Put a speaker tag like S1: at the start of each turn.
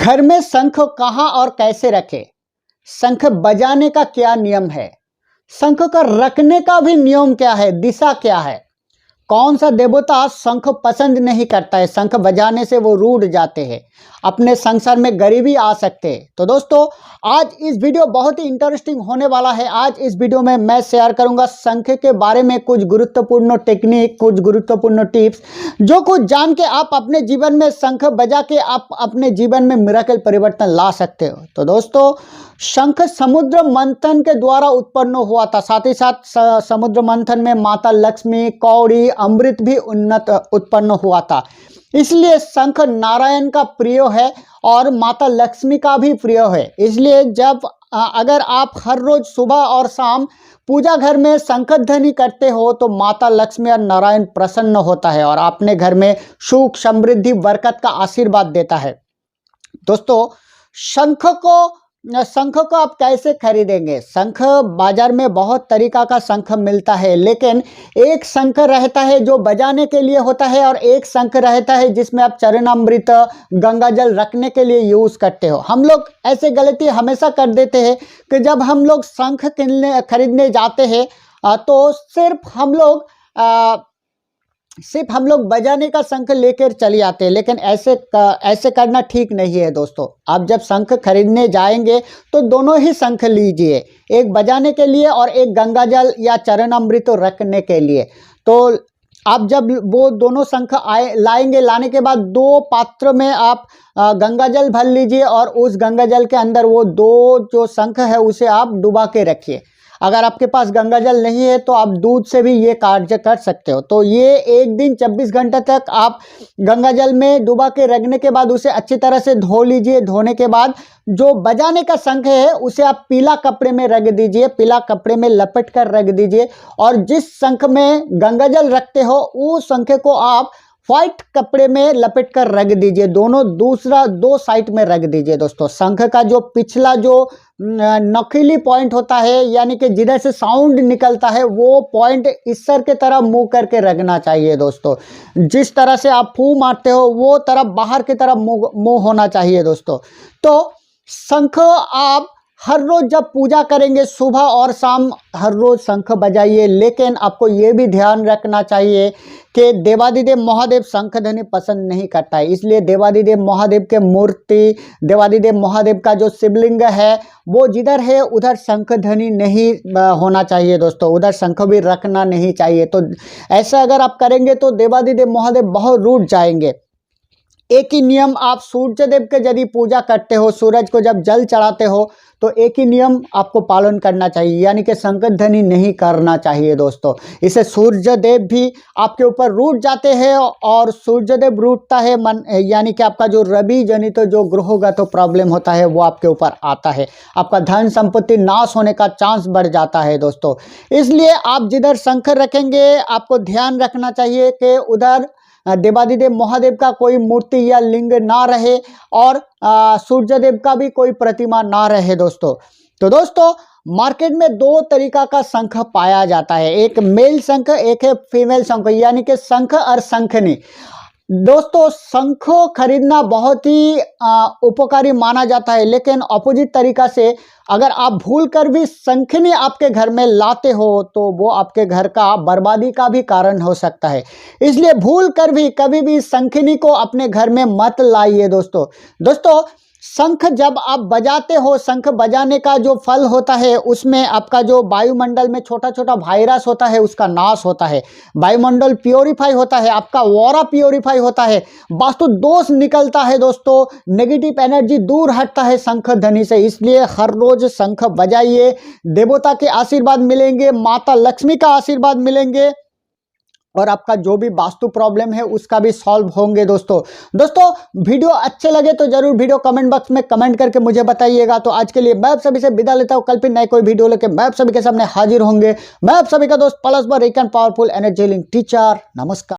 S1: घर में शंख कहाँ और कैसे रखें? शंख बजाने का क्या नियम है? शंख का रखने का भी नियम क्या है? दिशा क्या है? कौन सा देवता शंख पसंद नहीं करता है? शंख बजाने से वो रूठ जाते हैं, अपने संसार में गरीबी आ सकते हैं। तो दोस्तों, आज इस वीडियो बहुत ही इंटरेस्टिंग होने वाला है। आज इस वीडियो में मैं शेयर करूंगा शंख के बारे में कुछ गुरुत्वपूर्ण टेक्निक, कुछ गुरुत्वपूर्ण टिप्स, जो कुछ जान के आप अपने जीवन में शंख बजा के आप अपने जीवन में मिरेकल परिवर्तन ला सकते हो। तो दोस्तों, शंख समुद्र मंथन के द्वारा उत्पन्न हुआ था। साथ ही साथ समुद्र मंथन में माता लक्ष्मी, कौड़ी, अमृत भी उत्पन्न हुआ था। इसलिए शंख नारायण का प्रिय है और माता लक्ष्मी का भी प्रिय है। इसलिए जब अगर आप हर रोज सुबह और शाम पूजा घर में शंख ध्वनि करते हो तो माता लक्ष्मी और नारायण प्रसन्न होता है और अपने घर में सुख, समृद्धि, बरकत का आशीर्वाद देता है। दोस्तों, शंख को आप कैसे खरीदेंगे? शंख बाजार में बहुत तरीका का शंख मिलता है, लेकिन एक शंख रहता है जो बजाने के लिए होता है और एक शंख रहता है जिसमें आप चरणामृत, गंगा जल रखने के लिए यूज़ करते हो। हम लोग ऐसे गलती हमेशा कर देते हैं कि जब हम लोग शंख खरीदने जाते हैं तो सिर्फ हम लोग बजाने का शंख लेकर चले आते हैं, लेकिन ऐसे करना ठीक नहीं है। दोस्तों, आप जब शंख खरीदने जाएंगे तो दोनों ही शंख लीजिए, एक बजाने के लिए और एक गंगा जल या चरणामृत रखने के लिए। तो आप जब वो दोनों शंख लाएंगे, लाने के बाद दो पात्र में आप गंगा जल भर लीजिए और उस गंगा जल के अंदर वो दो जो शंख है उसे आप डुबा के रखिए। अगर आपके पास गंगा जल नहीं है तो आप दूध से भी ये कार्य कर सकते हो। तो ये एक दिन 24 घंटे तक आप गंगा जल में डुबा के रखने के बाद उसे अच्छी तरह से धो लीजिए। धोने के बाद जो बजाने का शंख है उसे आप पीला कपड़े में रख दीजिए, पीला कपड़े में लपेट कर रख दीजिए और जिस शंख में गंगा जल रखते हो उस शंख को आप व्हाइट कपड़े में लपेट कर रख दीजिए। दो साइड में रख दीजिए। दोस्तों, शंख का जो पिछला जो नकीली पॉइंट होता है, यानी कि जिधर से साउंड निकलता है, वो पॉइंट ईश्वर के तरफ मुंह करके रखना चाहिए। दोस्तों, जिस तरह से आप फूंक मारते हो वो तरफ बाहर की तरफ मुंह होना चाहिए। दोस्तों, तो शंख आप हर रोज जब पूजा करेंगे, सुबह और शाम हर रोज शंख बजाइए, लेकिन आपको ये भी ध्यान रखना चाहिए कि देवादिदेव महादेव शंख ध्वनि पसंद नहीं करता है। इसलिए देवादिदेव महादेव के मूर्ति, देवादिदेव महादेव का जो शिवलिंग है वो जिधर है उधर शंख ध्वनि नहीं होना चाहिए। दोस्तों, उधर शंख भी रखना नहीं चाहिए। तो ऐसा अगर आप करेंगे तो देवादिदेव महादेव बहुत रूठ जाएंगे। एक ही नियम आप सूर्य देव के यदि पूजा करते हो, सूरज को जब जल चढ़ाते हो, तो एक ही नियम आपको पालन करना चाहिए, यानी कि शंख ध्वनि नहीं करना चाहिए। दोस्तों, इससे सूर्य देव भी आपके ऊपर रूठ जाते हैं और सूर्य देव रूठता है यानी कि आपका जो रवि जनित जो ग्रहोगत प्रॉब्लम होता है वो आपके ऊपर आता है, आपका धन संपत्ति नाश होने का चांस बढ़ जाता है। दोस्तों, इसलिए आप जिधर शंख रखेंगे आपको ध्यान रखना चाहिए कि उधर देवादिदेव महादेव का कोई मूर्ति या लिंग ना रहे और सूर्य देव का भी कोई प्रतिमा ना रहे। दोस्तों, तो दोस्तों, मार्केट में दो तरीका का शंख पाया जाता है, एक मेल शंख, एक है फीमेल शंख, यानी कि शंख और शंखनी। दोस्तों, शंख खरीदना बहुत ही उपकारी माना जाता है, लेकिन ऑपोजिट तरीका से अगर आप भूल कर भी शंखनी आपके घर में लाते हो तो वो आपके घर का बर्बादी का भी कारण हो सकता है। इसलिए भूल कर भी कभी भी शंखनी को अपने घर में मत लाइए। दोस्तों, शंख जब आप बजाते हो, शंख बजाने का जो फल होता है उसमें आपका जो वायुमंडल में छोटा छोटा वायरस होता है उसका नाश होता है, वायुमंडल प्योरीफाई होता है, आपका ऑरा प्योरीफाई होता है, वास्तु दोष निकलता है। दोस्तों, नेगेटिव एनर्जी दूर हटता है शंख ध्वनि से। इसलिए हर रोज शंख बजाइए, देवता के आशीर्वाद मिलेंगे, माता लक्ष्मी का आशीर्वाद मिलेंगे और आपका जो भी वास्तु प्रॉब्लम है उसका भी सॉल्व होंगे। दोस्तों, वीडियो अच्छे लगे तो जरूर वीडियो कमेंट बॉक्स में कमेंट करके मुझे बताइएगा। तो आज के लिए मैं आप सभी से विदा लेता हूँ। कल फिर नए कोई वीडियो लेके मैं आप सभी के सामने हाजिर होंगे। मैं आप सभी का दोस्त पलस बर पावरफुल एनर्जी टीचर। नमस्कार।